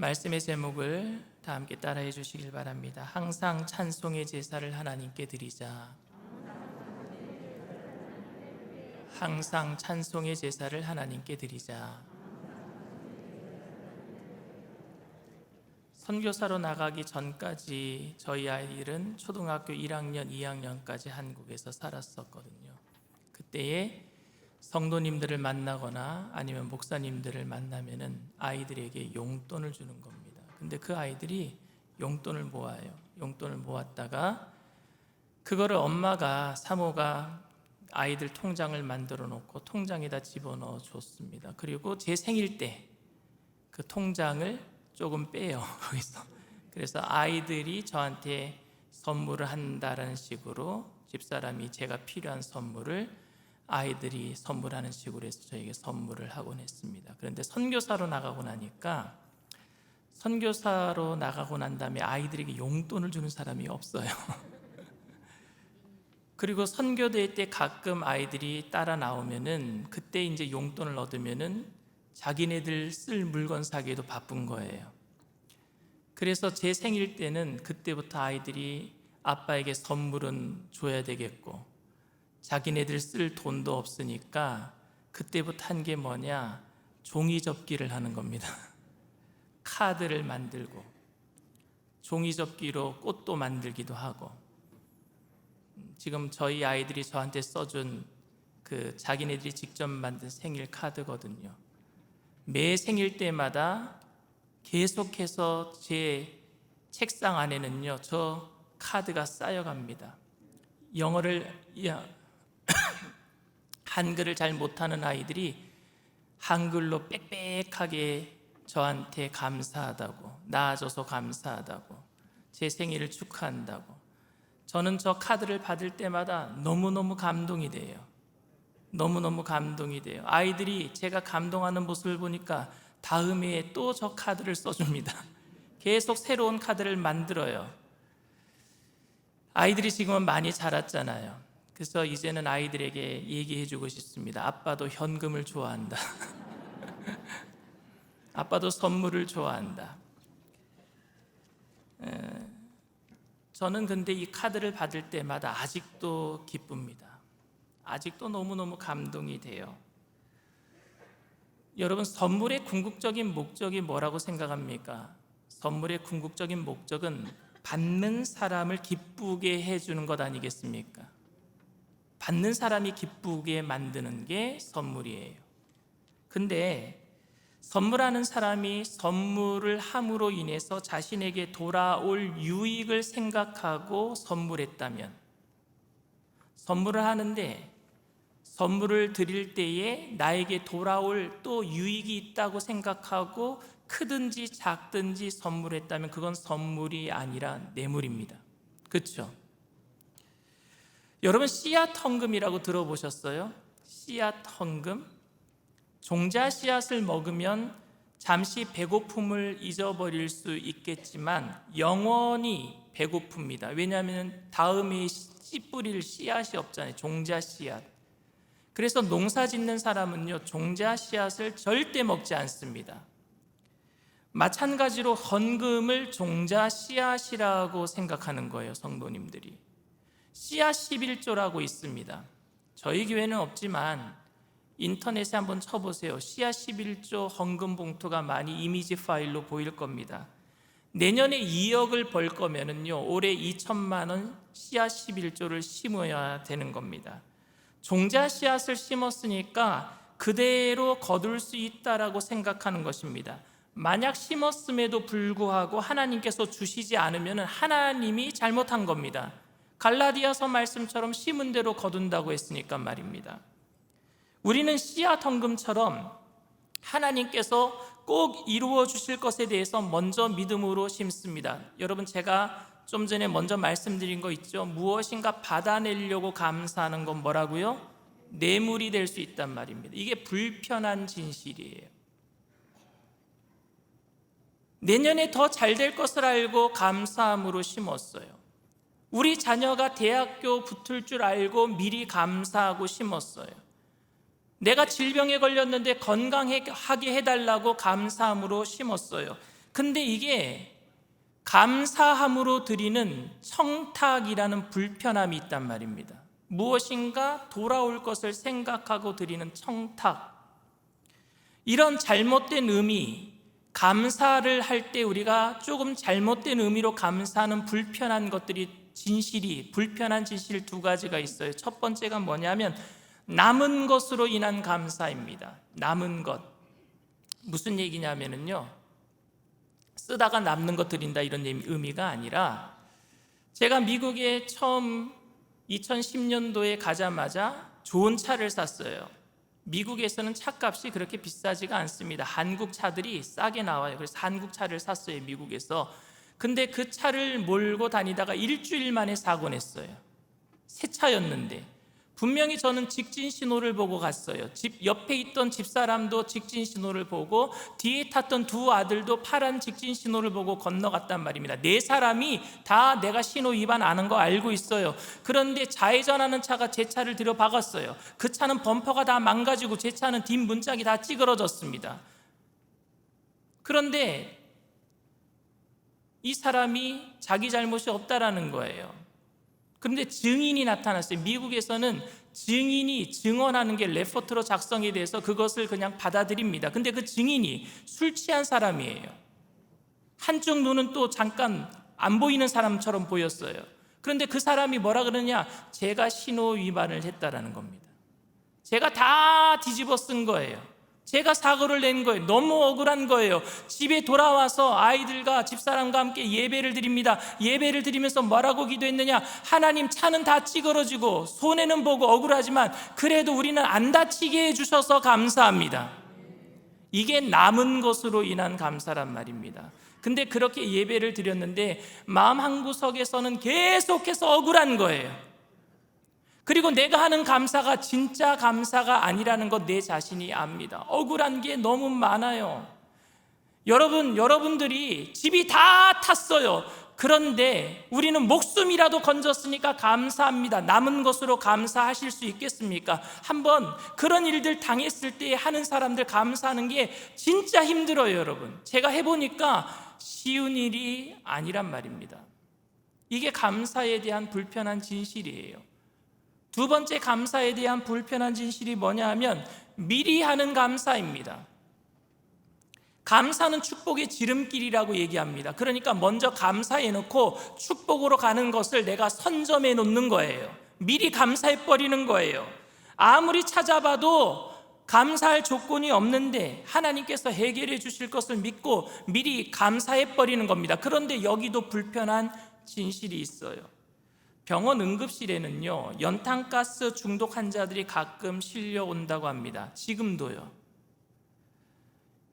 말씀의 제목을 다 함께 따라해 주시길 바랍니다. 항상 찬송의 제사를 하나님께 드리자. 항상 찬송의 제사를 하나님께 드리자. 선교사로 나가기 전까지 저희 아이들은 초등학교 1학년, 2학년까지 한국에서 살았었거든요. 그때에 성도님들을 만나거나 아니면 목사님들을 만나면은 아이들에게 용돈을 주는 겁니다. 근데 그 아이들이 용돈을 모아요. 용돈을 모았다가 그거를 엄마가, 사모가 아이들 통장을 만들어 놓고 통장에다 집어넣어 줬습니다. 그리고 제 생일 때 그 통장을 조금 빼요, 거기서. 그래서 아이들이 저한테 선물을 한다는 식으로 집사람이 제가 필요한 선물을 아이들이 선물하는 식으로 해서 저에게 선물을 하곤 했습니다. 그런데 선교사로 나가고 나니까, 선교사로 나가고 난 다음에 아이들에게 용돈을 주는 사람이 없어요. 그리고 선교대회 때 가끔 아이들이 따라 나오면은 그때 이제 용돈을 얻으면은 자기네들 쓸 물건 사기에도 바쁜 거예요. 그래서 제 생일 때는 그때부터 아이들이 아빠에게 선물은 줘야 되겠고 자기네들 쓸 돈도 없으니까 그때부터 한 게 뭐냐, 종이 접기를 하는 겁니다. 카드를 만들고 종이 접기로 꽃도 만들기도 하고, 지금 저희 아이들이 저한테 써준 그 자기네들이 직접 만든 생일 카드거든요. 매 생일 때마다 계속해서 제 책상 안에는요, 저 카드가 쌓여갑니다. 한글을 잘 못하는 아이들이 한글로 빽빽하게 저한테 감사하다고, 낳아줘서 감사하다고, 제 생일을 축하한다고. 저는 저 카드를 받을 때마다 너무너무 감동이 돼요. 너무너무 감동이 돼요. 아이들이 제가 감동하는 모습을 보니까 다음 해에 또 저 카드를 써줍니다. 계속 새로운 카드를 만들어요. 아이들이 지금은 많이 자랐잖아요. 그래서 이제는 아이들에게 얘기해주고 싶습니다. 아빠도 현금을 좋아한다. 아빠도 선물을 좋아한다. 저는 근데 이 카드를 받을 때마다 아직도 기쁩니다. 아직도 너무너무 감동이 돼요. 여러분, 선물의 궁극적인 목적이 뭐라고 생각합니까? 선물의 궁극적인 목적은 받는 사람을 기쁘게 해주는 것 아니겠습니까? 받는 사람이 기쁘게 만드는 게 선물이에요. 근데 선물하는 사람이 선물을 함으로 인해서 자신에게 돌아올 유익을 생각하고 선물했다면, 선물을 하는데 선물을 드릴 때에 나에게 돌아올 또 유익이 있다고 생각하고 크든지 작든지 선물했다면 그건 선물이 아니라 뇌물입니다. 그렇죠? 여러분, 씨앗 헌금이라고 들어보셨어요? 씨앗 헌금? 종자 씨앗을 먹으면 잠시 배고픔을 잊어버릴 수 있겠지만 영원히 배고픕니다. 왜냐하면 다음에 씨 뿌릴 씨앗이 없잖아요. 종자 씨앗. 그래서 농사 짓는 사람은요, 종자 씨앗을 절대 먹지 않습니다. 마찬가지로 헌금을 종자 씨앗이라고 생각하는 거예요, 성도님들이. 씨앗 11조라고 있습니다. 저희 교회는 없지만 인터넷에 한번 쳐보세요. 씨앗 11조 헌금 봉투가 많이 이미지 파일로 보일 겁니다. 내년에 2억을 벌 거면은요, 올해 2천만 원 씨앗 11조를 심어야 되는 겁니다. 종자 씨앗을 심었으니까 그대로 거둘 수 있다라고 생각하는 것입니다. 만약 심었음에도 불구하고 하나님께서 주시지 않으면 하나님이 잘못한 겁니다. 갈라디아서 말씀처럼 심은 대로 거둔다고 했으니까 말입니다. 우리는 씨앗 헌금처럼 하나님께서 꼭 이루어 주실 것에 대해서 먼저 믿음으로 심습니다. 여러분, 제가 좀 전에 먼저 말씀드린 거 있죠? 무엇인가 받아내려고 감사하는 건 뭐라고요? 뇌물이 될 수 있단 말입니다. 이게 불편한 진실이에요. 내년에 더 잘 될 것을 알고 감사함으로 심었어요. 우리 자녀가 대학교 붙을 줄 알고 미리 감사하고 심었어요. 내가 질병에 걸렸는데 건강하게 해달라고 감사함으로 심었어요. 근데 이게 감사함으로 드리는 청탁이라는 불편함이 있단 말입니다. 무엇인가 돌아올 것을 생각하고 드리는 청탁. 이런 잘못된 의미, 감사를 할 때 우리가 조금 잘못된 의미로 감사하는 불편한 것들이 불편한 진실 두 가지가 있어요. 첫 번째가 뭐냐면 남은 것으로 인한 감사입니다. 남은 것. 무슨 얘기냐면요, 쓰다가 남는 것 드린다 이런 의미가 아니라, 제가 미국에 처음 2010년도에 가자마자 좋은 차를 샀어요. 미국에서는 차값이 그렇게 비싸지가 않습니다. 한국 차들이 싸게 나와요. 그래서 한국 차를 샀어요, 미국에서. 근데 그 차를 몰고 다니다가 일주일 만에 사고 냈어요. 새 차였는데. 분명히 저는 직진 신호를 보고 갔어요. 집 옆에 있던 집사람도 직진 신호를 보고 뒤에 탔던 두 아들도 파란 직진 신호를 보고 건너갔단 말입니다. 네 사람이 다 내가 신호 위반 안 한 거 알고 있어요. 그런데 좌회전하는 차가 제 차를 들여박았어요. 그 차는 범퍼가 다 망가지고 제 차는 뒷문짝이 다 찌그러졌습니다. 그런데 이 사람이 자기 잘못이 없다라는 거예요. 그런데 증인이 나타났어요. 미국에서는 증인이 증언하는 게 레포트로 작성이 돼서 그것을 그냥 받아들입니다. 근데 그 증인이 술 취한 사람이에요. 한쪽 눈은 또 잠깐 안 보이는 사람처럼 보였어요. 그런데 그 사람이 뭐라 그러냐? 제가 신호 위반을 했다라는 겁니다. 제가 다 뒤집어 쓴 거예요. 제가 사고를 낸 거예요. 너무 억울한 거예요. 집에 돌아와서 아이들과 집사람과 함께 예배를 드립니다. 예배를 드리면서 뭐라고 기도했느냐? 하나님, 차는 다 찌그러지고 손해는 보고 억울하지만 그래도 우리는 안 다치게 해주셔서 감사합니다. 이게 남은 것으로 인한 감사란 말입니다. 근데 그렇게 예배를 드렸는데 마음 한구석에서는 계속해서 억울한 거예요. 그리고 내가 하는 감사가 진짜 감사가 아니라는 것 내 자신이 압니다. 억울한 게 너무 많아요. 여러분들이 집이 다 탔어요. 그런데 우리는 목숨이라도 건졌으니까 감사합니다. 남은 것으로 감사하실 수 있겠습니까? 한번 그런 일들 당했을 때 하는 사람들 감사하는 게 진짜 힘들어요, 여러분. 제가 해보니까 쉬운 일이 아니란 말입니다. 이게 감사에 대한 불편한 진실이에요. 두 번째 감사에 대한 불편한 진실이 뭐냐 하면 미리 하는 감사입니다. 감사는 축복의 지름길이라고 얘기합니다. 그러니까 먼저 감사해 놓고 축복으로 가는 것을 내가 선점해 놓는 거예요. 미리 감사해 버리는 거예요. 아무리 찾아봐도 감사할 조건이 없는데 하나님께서 해결해 주실 것을 믿고 미리 감사해 버리는 겁니다. 그런데 여기도 불편한 진실이 있어요. 병원 응급실에는요, 연탄가스 중독 환자들이 가끔 실려온다고 합니다. 지금도요.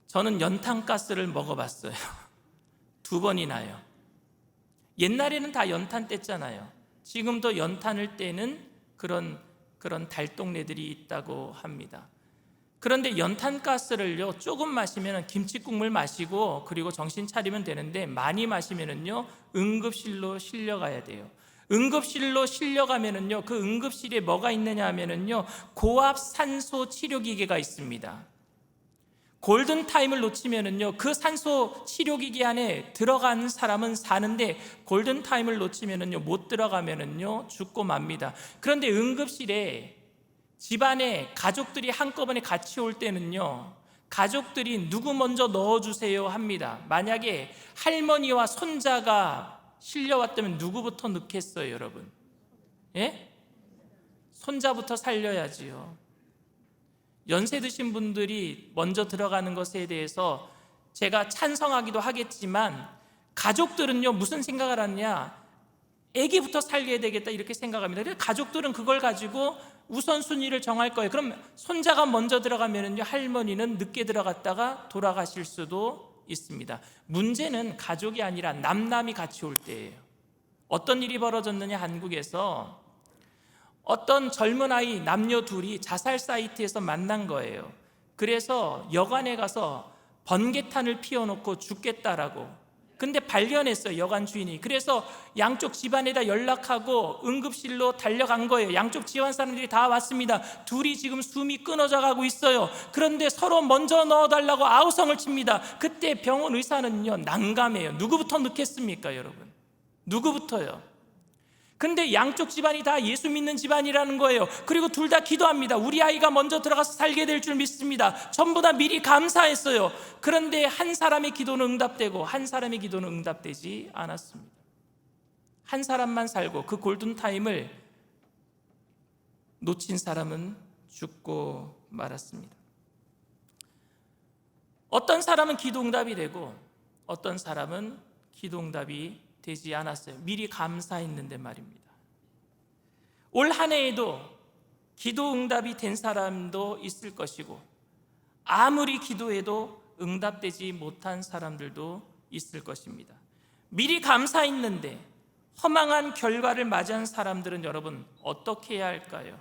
저는 연탄가스를 먹어봤어요. 2번이나요. 옛날에는 다 연탄 뗐잖아요. 지금도 연탄을 떼는 그런 달동네들이 있다고 합니다. 그런데 연탄가스를요, 조금 마시면 김치국물 마시고 그리고 정신 차리면 되는데 많이 마시면은요, 응급실로 실려가야 돼요. 응급실로 실려가면은요, 그 응급실에 뭐가 있느냐 하면은요, 고압 산소 치료기계가 있습니다. 골든타임을 놓치면은요, 그 산소 치료기계 안에 들어간 사람은 사는데 골든타임을 놓치면은요, 못 들어가면은요, 죽고 맙니다. 그런데 응급실에 집안에 가족들이 한꺼번에 같이 올 때는요, 가족들이 누구 먼저 넣어주세요 합니다. 만약에 할머니와 손자가 실려왔다면 누구부터 넣겠어요, 여러분? 예? 손자부터 살려야지요. 연세 드신 분들이 먼저 들어가는 것에 대해서 제가 찬성하기도 하겠지만 가족들은요, 무슨 생각을 하느냐? 아기부터 살려야 되겠다 이렇게 생각합니다. 그래서 가족들은 그걸 가지고 우선순위를 정할 거예요. 그럼 손자가 먼저 들어가면은요, 할머니는 늦게 들어갔다가 돌아가실 수도 있습니다. 문제는 가족이 아니라 남남이 같이 올 때예요. 어떤 일이 벌어졌느냐, 한국에서 어떤 젊은 아이 남녀 둘이 자살 사이트에서 만난 거예요. 그래서 여관에 가서 번개탄을 피워놓고 죽겠다라고 근데 발견했어요, 여관 주인이. 그래서 양쪽 집안에다 연락하고 응급실로 달려간 거예요. 양쪽 집안 사람들이 다 왔습니다. 둘이 지금 숨이 끊어져 가고 있어요. 그런데 서로 먼저 넣어달라고 아우성을 칩니다. 그때 병원 의사는요, 난감해요. 누구부터 넣겠습니까, 여러분? 누구부터요? 근데 양쪽 집안이 다 예수 믿는 집안이라는 거예요. 그리고 둘 다 기도합니다. 우리 아이가 먼저 들어가서 살게 될 줄 믿습니다. 전부 다 미리 감사했어요. 그런데 한 사람의 기도는 응답되고 한 사람의 기도는 응답되지 않았습니다. 한 사람만 살고 그 골든타임을 놓친 사람은 죽고 말았습니다. 어떤 사람은 기도 응답이 되고 어떤 사람은 기도 응답이 되지 않았어요. 미리 감사했는데 말입니다. 올 한 해에도 기도 응답이 된 사람도 있을 것이고 아무리 기도해도 응답되지 못한 사람들도 있을 것입니다. 미리 감사했는데 허망한 결과를 맞이한 사람들은 여러분 어떻게 해야 할까요?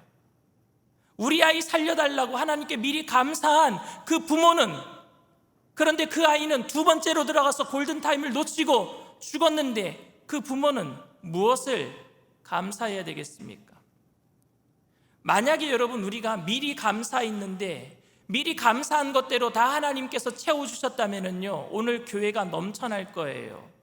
우리 아이 살려달라고 하나님께 미리 감사한 그 부모는, 그런데 그 아이는 두 번째로 들어가서 골든타임을 놓치고 죽었는데 그 부모는 무엇을 감사해야 되겠습니까? 만약에 여러분 우리가 미리 감사했는데 미리 감사한 것대로 다 하나님께서 채워주셨다면요, 오늘 교회가 넘쳐날 거예요.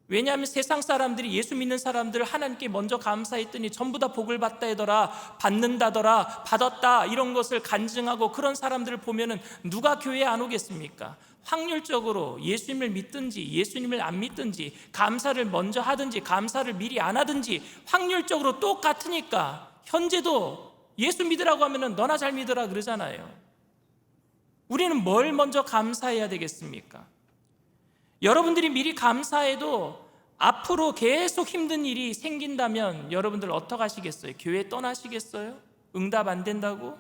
왜냐하면 세상 사람들이, 예수 믿는 사람들 하나님께 먼저 감사했더니 전부 다 복을 받다더라, 받는다더라, 받았다 이런 것을 간증하고 그런 사람들을 보면은 누가 교회에 안 오겠습니까? 확률적으로 예수님을 믿든지 예수님을 안 믿든지, 감사를 먼저 하든지 감사를 미리 안 하든지 확률적으로 똑같으니까 현재도 예수 믿으라고 하면은 너나 잘 믿으라 그러잖아요. 우리는 뭘 먼저 감사해야 되겠습니까? 여러분들이 미리 감사해도 앞으로 계속 힘든 일이 생긴다면 여러분들 어떡하시겠어요? 교회 떠나시겠어요? 응답 안 된다고?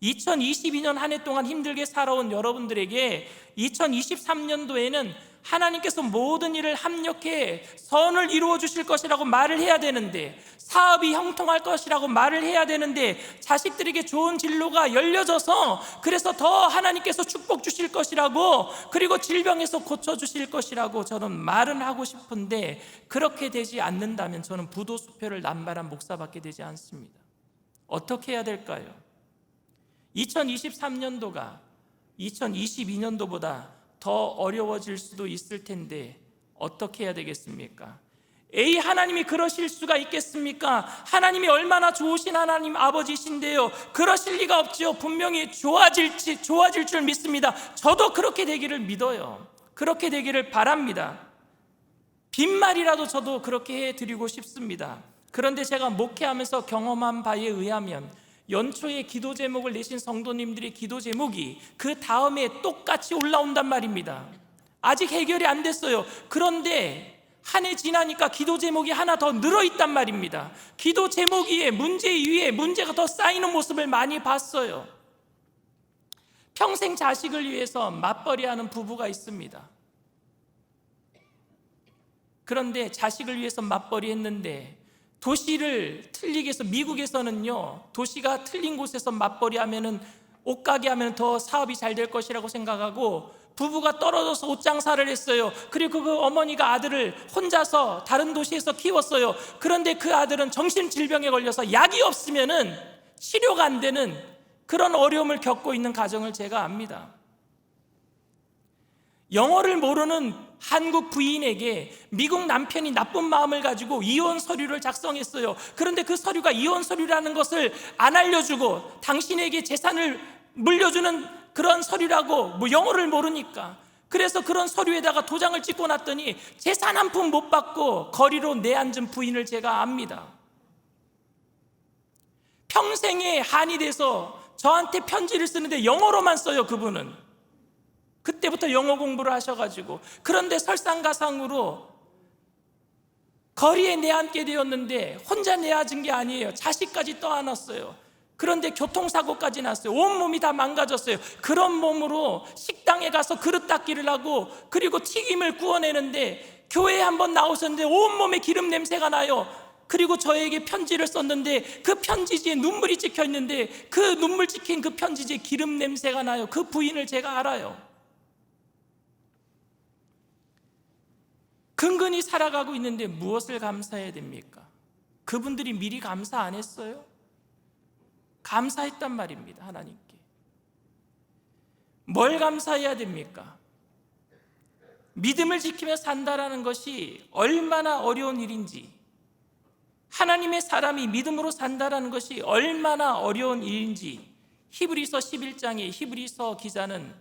2022년 한 해 동안 힘들게 살아온 여러분들에게 2023년도에는 하나님께서 모든 일을 합력해 선을 이루어 주실 것이라고 말을 해야 되는데, 사업이 형통할 것이라고 말을 해야 되는데, 자식들에게 좋은 진로가 열려져서 그래서 더 하나님께서 축복 주실 것이라고, 그리고 질병에서 고쳐 주실 것이라고 저는 말은 하고 싶은데 그렇게 되지 않는다면 저는 부도수표를 남발한 목사밖에 되지 않습니다. 어떻게 해야 될까요? 2023년도가 2022년도보다 더 어려워질 수도 있을 텐데 어떻게 해야 되겠습니까? 에이, 하나님이 그러실 수가 있겠습니까? 하나님이 얼마나 좋으신 하나님 아버지신데요, 그러실 리가 없지요. 분명히 좋아질 줄 믿습니다. 저도 그렇게 되기를 믿어요. 그렇게 되기를 바랍니다. 빈말이라도 저도 그렇게 해드리고 싶습니다. 그런데 제가 목회하면서 경험한 바에 의하면 연초에 기도 제목을 내신 성도님들의 기도 제목이 그 다음에 똑같이 올라온단 말입니다. 아직 해결이 안 됐어요. 그런데 한 해 지나니까 기도 제목이 하나 더 늘어있단 말입니다. 기도 제목 위에 문제 위에 문제가 더 쌓이는 모습을 많이 봤어요. 평생 자식을 위해서 맞벌이하는 부부가 있습니다. 그런데 자식을 위해서 맞벌이 했는데 도시를 틀리게 해서, 미국에서는요 도시가 틀린 곳에서 맞벌이 하면은, 옷가게 하면 더 사업이 잘 될 것이라고 생각하고 부부가 떨어져서 옷 장사를 했어요. 그리고 그 어머니가 아들을 혼자서 다른 도시에서 키웠어요. 그런데 그 아들은 정신질병에 걸려서 약이 없으면은 치료가 안 되는 그런 어려움을 겪고 있는 가정을 제가 압니다. 영어를 모르는 한국 부인에게 미국 남편이 나쁜 마음을 가지고 이혼 서류를 작성했어요. 그런데 그 서류가 이혼 서류라는 것을 안 알려주고 당신에게 재산을 물려주는 그런 서류라고, 뭐 영어를 모르니까. 그래서 그런 서류에다가 도장을 찍고 놨더니 재산 한 푼 못 받고 거리로 내앉은 부인을 제가 압니다. 평생에 한이 돼서 저한테 편지를 쓰는데 영어로만 써요, 그분은. 그때부터 영어 공부를 하셔가지고. 그런데 설상가상으로 거리에 내앉게 되었는데 혼자 내앉은 게 아니에요. 자식까지 떠안았어요. 그런데 교통사고까지 났어요. 온몸이 다 망가졌어요. 그런 몸으로 식당에 가서 그릇 닦기를 하고, 그리고 튀김을 구워내는데 교회에 한번 나오셨는데 온몸에 기름 냄새가 나요. 그리고 저에게 편지를 썼는데 그 편지지에 눈물이 찍혀 있는데 그 눈물 찍힌 그 편지지에 기름 냄새가 나요. 그 부인을 제가 알아요. 근근히 살아가고 있는데 무엇을 감사해야 됩니까? 그분들이 미리 감사 안 했어요? 감사했단 말입니다. 하나님께. 뭘 감사해야 됩니까? 믿음을 지키며 산다라는 것이 얼마나 어려운 일인지, 하나님의 사람이 믿음으로 산다라는 것이 얼마나 어려운 일인지 히브리서 11장의 히브리서 기자는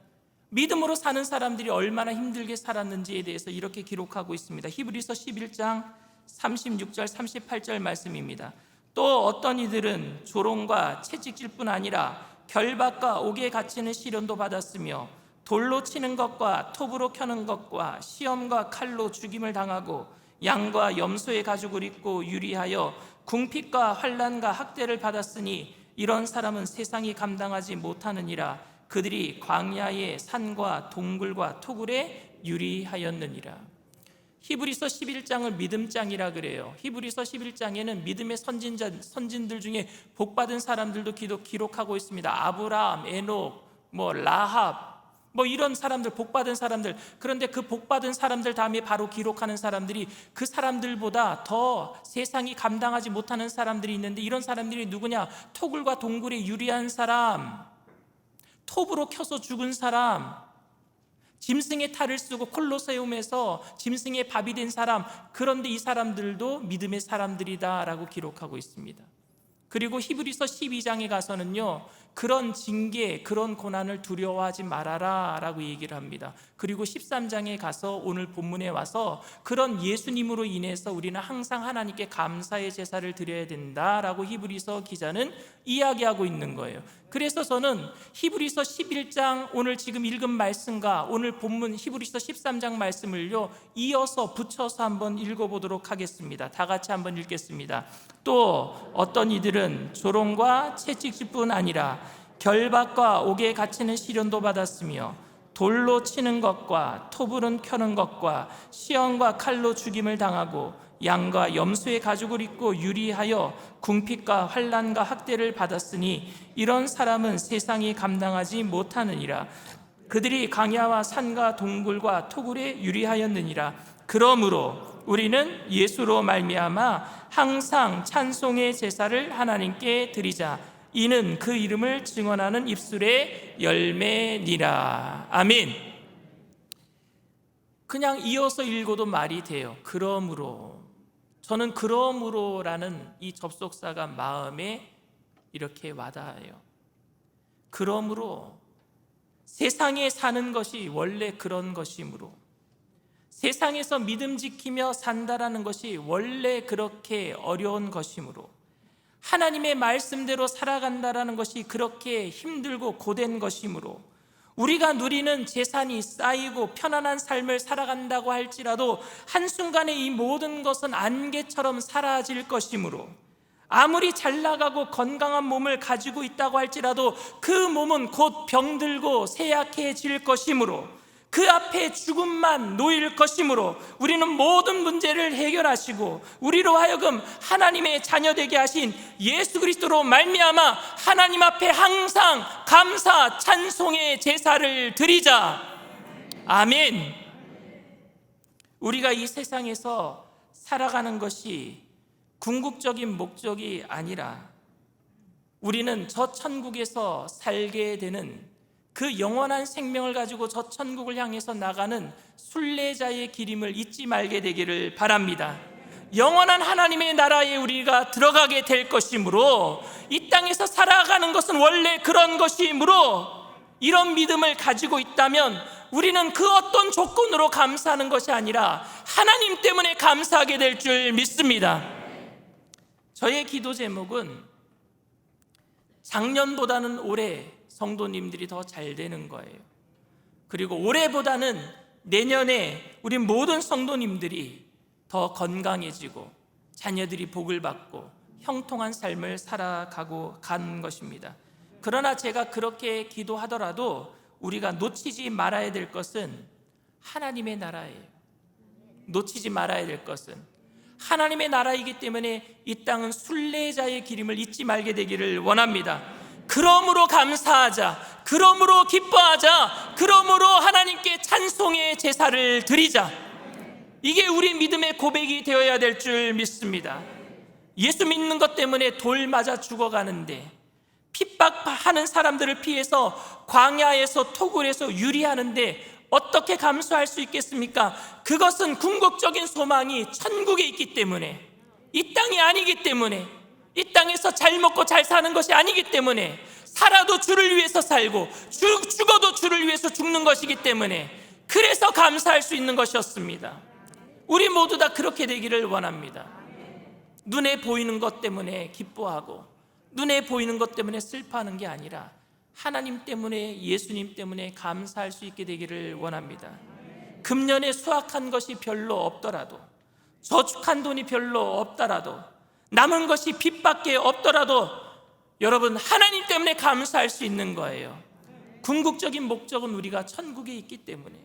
믿음으로 사는 사람들이 얼마나 힘들게 살았는지에 대해서 이렇게 기록하고 있습니다. 히브리서 11장 36절 38절 말씀입니다. 또 어떤 이들은 조롱과 채찍질 뿐 아니라 결박과 옥에 갇히는 시련도 받았으며 돌로 치는 것과 톱으로 켜는 것과 시험과 칼로 죽임을 당하고 양과 염소의 가죽을 입고 유리하여 궁핍과 환난과 학대를 받았으니 이런 사람은 세상이 감당하지 못하느니라. 그들이 광야의 산과 동굴과 토굴에 유리하였느니라. 히브리서 11장을 믿음장이라 그래요. 히브리서 11장에는 믿음의 선진들 중에 복받은 사람들도 기록하고 있습니다. 아브라함, 에녹, 라합, 이런 사람들, 복받은 사람들. 그런데 그 복받은 사람들 다음에 바로 기록하는 사람들이 그 사람들보다 더 세상이 감당하지 못하는 사람들이 있는데, 이런 사람들이 누구냐? 토굴과 동굴에 유리한 사람, 톱으로 켜서 죽은 사람, 짐승의 탈을 쓰고 콜로세움에서 짐승의 밥이 된 사람. 그런데 이 사람들도 믿음의 사람들이다 라고 기록하고 있습니다. 그리고 히브리서 12장에 가서는요, 그런 징계, 그런 고난을 두려워하지 말아라 라고 얘기를 합니다. 그리고 13장에 가서 오늘 본문에 와서 그런 예수님으로 인해서 우리는 항상 하나님께 감사의 제사를 드려야 된다라고 히브리서 기자는 이야기하고 있는 거예요. 그래서 저는 히브리서 11장 오늘 지금 읽은 말씀과 오늘 본문 히브리서 13장 말씀을요 이어서 붙여서 한번 읽어보도록 하겠습니다. 다 같이 한번 읽겠습니다. 또 어떤 이들은 조롱과 채찍질뿐 아니라 결박과 옥에 갇히는 시련도 받았으며 돌로 치는 것과 톱으로 켜는 것과 시험과 칼로 죽임을 당하고 양과 염소의 가죽을 입고 유리하여 궁핍과 환난과 학대를 받았으니 이런 사람은 세상이 감당하지 못하느니라. 그들이 광야와 산과 동굴과 토굴에 유리하였느니라. 그러므로 우리는 예수로 말미암아 항상 찬송의 제사를 하나님께 드리자. 이는 그 이름을 증언하는 입술의 열매니라. 아멘. 그냥 이어서 읽어도 말이 돼요. 그러므로. 저는 그러므로라는 이 접속사가 마음에 이렇게 와닿아요. 그러므로 세상에 사는 것이 원래 그런 것이므로, 세상에서 믿음 지키며 산다라는 것이 원래 그렇게 어려운 것이므로, 하나님의 말씀대로 살아간다라는 것이 그렇게 힘들고 고된 것이므로, 우리가 누리는 재산이 쌓이고 편안한 삶을 살아간다고 할지라도 한순간에 이 모든 것은 안개처럼 사라질 것이므로, 아무리 잘 나가고 건강한 몸을 가지고 있다고 할지라도 그 몸은 곧 병들고 쇠약해질 것이므로, 그 앞에 죽음만 놓일 것이므로, 우리는 모든 문제를 해결하시고 우리로 하여금 하나님의 자녀되게 하신 예수 그리스도로 말미암아 하나님 앞에 항상 감사 찬송의 제사를 드리자. 아멘. 우리가 이 세상에서 살아가는 것이 궁극적인 목적이 아니라 우리는 저 천국에서 살게 되는 그 영원한 생명을 가지고 저 천국을 향해서 나가는 순례자의 길임을 잊지 말게 되기를 바랍니다. 영원한 하나님의 나라에 우리가 들어가게 될 것이므로, 이 땅에서 살아가는 것은 원래 그런 것이므로, 이런 믿음을 가지고 있다면 우리는 그 어떤 조건으로 감사하는 것이 아니라 하나님 때문에 감사하게 될 줄 믿습니다. 저의 기도 제목은 작년보다는 올해 성도님들이 더 잘 되는 거예요. 그리고 올해보다는 내년에 우리 모든 성도님들이 더 건강해지고 자녀들이 복을 받고 형통한 삶을 살아가고 간 것입니다. 그러나 제가 그렇게 기도하더라도 우리가 놓치지 말아야 될 것은 하나님의 나라예요. 놓치지 말아야 될 것은 하나님의 나라이기 때문에 이 땅은 순례자의 기림을 잊지 말게 되기를 원합니다. 그러므로 감사하자, 그러므로 기뻐하자, 그러므로 하나님께 찬송의 제사를 드리자. 이게 우리 믿음의 고백이 되어야 될 줄 믿습니다. 예수 믿는 것 때문에 돌 맞아 죽어가는데, 핍박하는 사람들을 피해서 광야에서 토굴에서 유리하는데 어떻게 감수할 수 있겠습니까? 그것은 궁극적인 소망이 천국에 있기 때문에, 이 땅이 아니기 때문에, 이 땅에서 잘 먹고 잘 사는 것이 아니기 때문에, 살아도 주를 위해서 살고 죽어도 주를 위해서 죽는 것이기 때문에, 그래서 감사할 수 있는 것이었습니다. 우리 모두 다 그렇게 되기를 원합니다. 눈에 보이는 것 때문에 기뻐하고 눈에 보이는 것 때문에 슬퍼하는 게 아니라 하나님 때문에, 예수님 때문에 감사할 수 있게 되기를 원합니다. 금년에 수확한 것이 별로 없더라도, 저축한 돈이 별로 없더라도, 남은 것이 빚밖에 없더라도 여러분, 하나님 때문에 감사할 수 있는 거예요. 궁극적인 목적은 우리가 천국에 있기 때문에,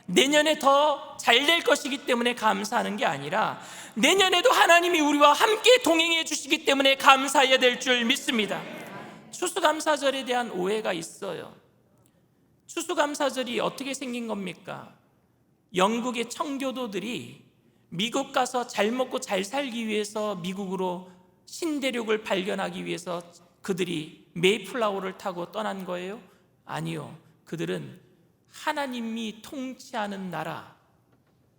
내년에 더 잘 될 것이기 때문에 감사하는 게 아니라, 내년에도 하나님이 우리와 함께 동행해 주시기 때문에 감사해야 될 줄 믿습니다. 추수감사절에 대한 오해가 있어요. 추수감사절이 어떻게 생긴 겁니까? 영국의 청교도들이 미국 가서 잘 먹고 잘 살기 위해서 미국으로 신대륙을 발견하기 위해서 그들이 메이플라워를 타고 떠난 거예요? 아니요. 그들은 하나님이 통치하는 나라,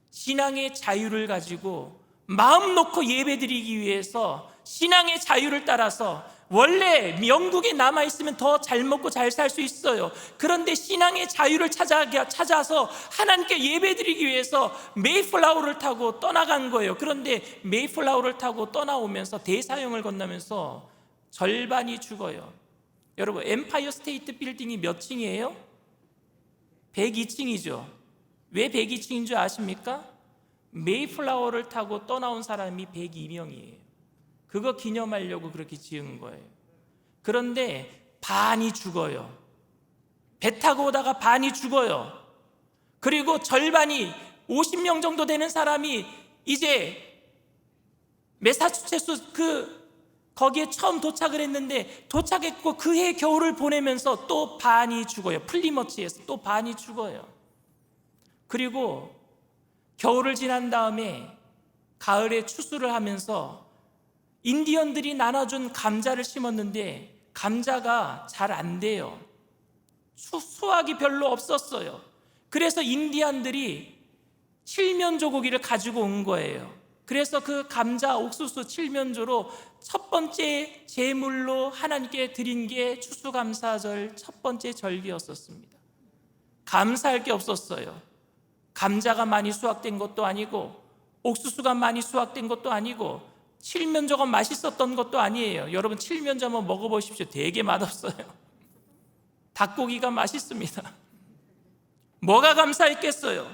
신앙의 자유를 가지고 마음 놓고 예배드리기 위해서, 신앙의 자유를 따라서, 원래 영국에 남아있으면 더 잘 먹고 잘 살 수 있어요. 그런데 신앙의 자유를 찾아서 하나님께 예배드리기 위해서 메이플라워를 타고 떠나간 거예요. 그런데 메이플라워를 타고 떠나오면서 대서양을 건너면서 절반이 죽어요. 여러분, 엠파이어 스테이트 빌딩이 몇 층이에요? 102층이죠. 왜 102층인 줄 아십니까? 메이플라워를 타고 떠나온 사람이 102명이에요. 그거 기념하려고 그렇게 지은 거예요. 그런데 반이 죽어요. 배 타고 오다가 반이 죽어요. 그리고 절반이, 50명 정도 되는 사람이 이제 매사추세츠 거기에 처음 도착을 했는데, 도착했고 그해 겨울을 보내면서 또 반이 죽어요. 플리머치에서 또 반이 죽어요. 그리고 겨울을 지난 다음에 가을에 추수를 하면서 인디언들이 나눠준 감자를 심었는데 감자가 잘 안 돼요. 수확이 별로 없었어요. 그래서 인디언들이 칠면조 고기를 가지고 온 거예요. 그래서 그 감자 옥수수 칠면조로 첫 번째 제물로 하나님께 드린 게 추수감사절 첫 번째 절기였었습니다. 감사할 게 없었어요. 감자가 많이 수확된 것도 아니고, 옥수수가 많이 수확된 것도 아니고, 칠면조가 맛있었던 것도 아니에요. 여러분, 칠면조 한번 먹어보십시오. 되게 맛없어요. 닭고기가 맛있습니다. 뭐가 감사했겠어요?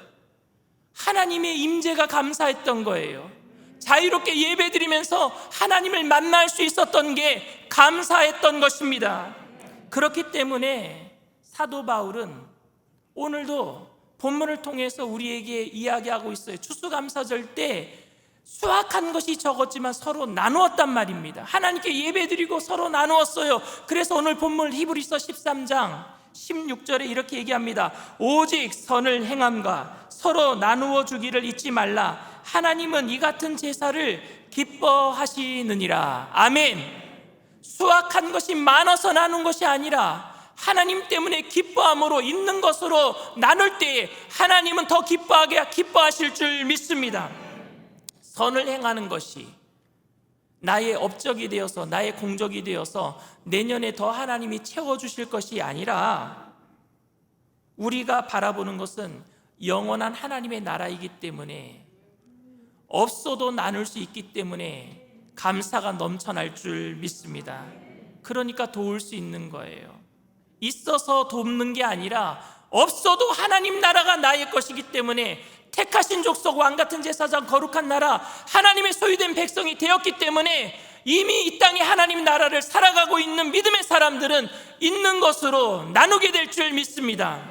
하나님의 임재가 감사했던 거예요. 자유롭게 예배드리면서 하나님을 만날 수 있었던 게 감사했던 것입니다. 그렇기 때문에 사도 바울은 오늘도 본문을 통해서 우리에게 이야기하고 있어요. 추수감사절 때 수확한 것이 적었지만 서로 나누었단 말입니다. 하나님께 예배드리고 서로 나누었어요. 그래서 오늘 본문 히브리서 13장 16절에 이렇게 얘기합니다. 오직 선을 행함과 서로 나누어 주기를 잊지 말라. 하나님은 이 같은 제사를 기뻐하시느니라. 아멘. 수확한 것이 많아서 나눈 것이 아니라 하나님 때문에 기뻐함으로, 있는 것으로 나눌 때에 하나님은 더 기뻐하실 줄 믿습니다. 선을 행하는 것이 나의 업적이 되어서, 나의 공적이 되어서 내년에 더 하나님이 채워주실 것이 아니라, 우리가 바라보는 것은 영원한 하나님의 나라이기 때문에, 없어도 나눌 수 있기 때문에 감사가 넘쳐날 줄 믿습니다. 그러니까 도울 수 있는 거예요. 있어서 돕는 게 아니라 없어도 하나님 나라가 나의 것이기 때문에, 택하신 족속, 왕같은 제사장, 거룩한 나라, 하나님의 소유된 백성이 되었기 때문에 이미 이 땅에 하나님 나라를 살아가고 있는 믿음의 사람들은 있는 것으로 나누게 될 줄 믿습니다.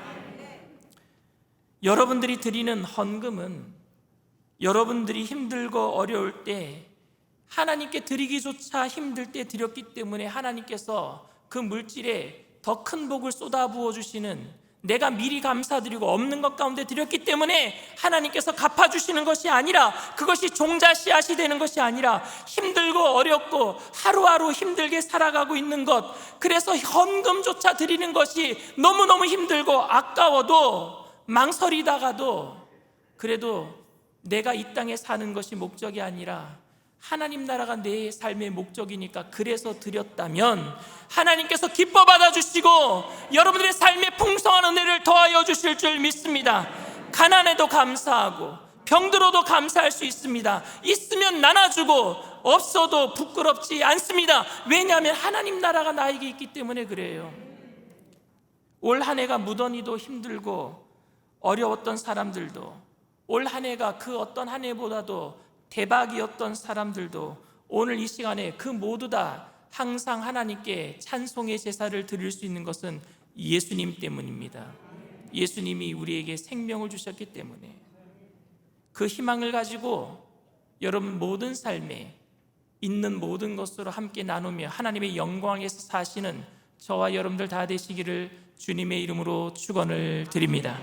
여러분들이 드리는 헌금은 여러분들이 힘들고 어려울 때, 하나님께 드리기조차 힘들 때 드렸기 때문에 하나님께서 그 물질에 더 큰 복을 쏟아부어 주시는, 내가 미리 감사드리고 없는 것 가운데 드렸기 때문에 하나님께서 갚아주시는 것이 아니라, 그것이 종자 씨앗이 되는 것이 아니라 힘들고 어렵고 하루하루 힘들게 살아가고 있는 것, 그래서 헌금조차 드리는 것이 너무너무 힘들고 아까워도 망설이다가도 그래도 내가 이 땅에 사는 것이 목적이 아니라 하나님 나라가 내 삶의 목적이니까 그래서 드렸다면 하나님께서 기뻐 받아주시고 여러분들의 삶에 풍성한 은혜를 더하여 주실 줄 믿습니다. 가난해도 감사하고 병들어도 감사할 수 있습니다. 있으면 나눠주고 없어도 부끄럽지 않습니다. 왜냐하면 하나님 나라가 나에게 있기 때문에 그래요. 올 한 해가 무던히도 힘들고 어려웠던 사람들도, 올 한 해가 그 어떤 한 해보다도 대박이었던 사람들도 오늘 이 시간에 그 모두 다 항상 하나님께 찬송의 제사를 드릴 수 있는 것은 예수님 때문입니다. 예수님이 우리에게 생명을 주셨기 때문에 그 희망을 가지고 여러분 모든 삶에 있는 모든 것으로 함께 나누며 하나님의 영광에서 사시는 저와 여러분들 다 되시기를 주님의 이름으로 축원을 드립니다.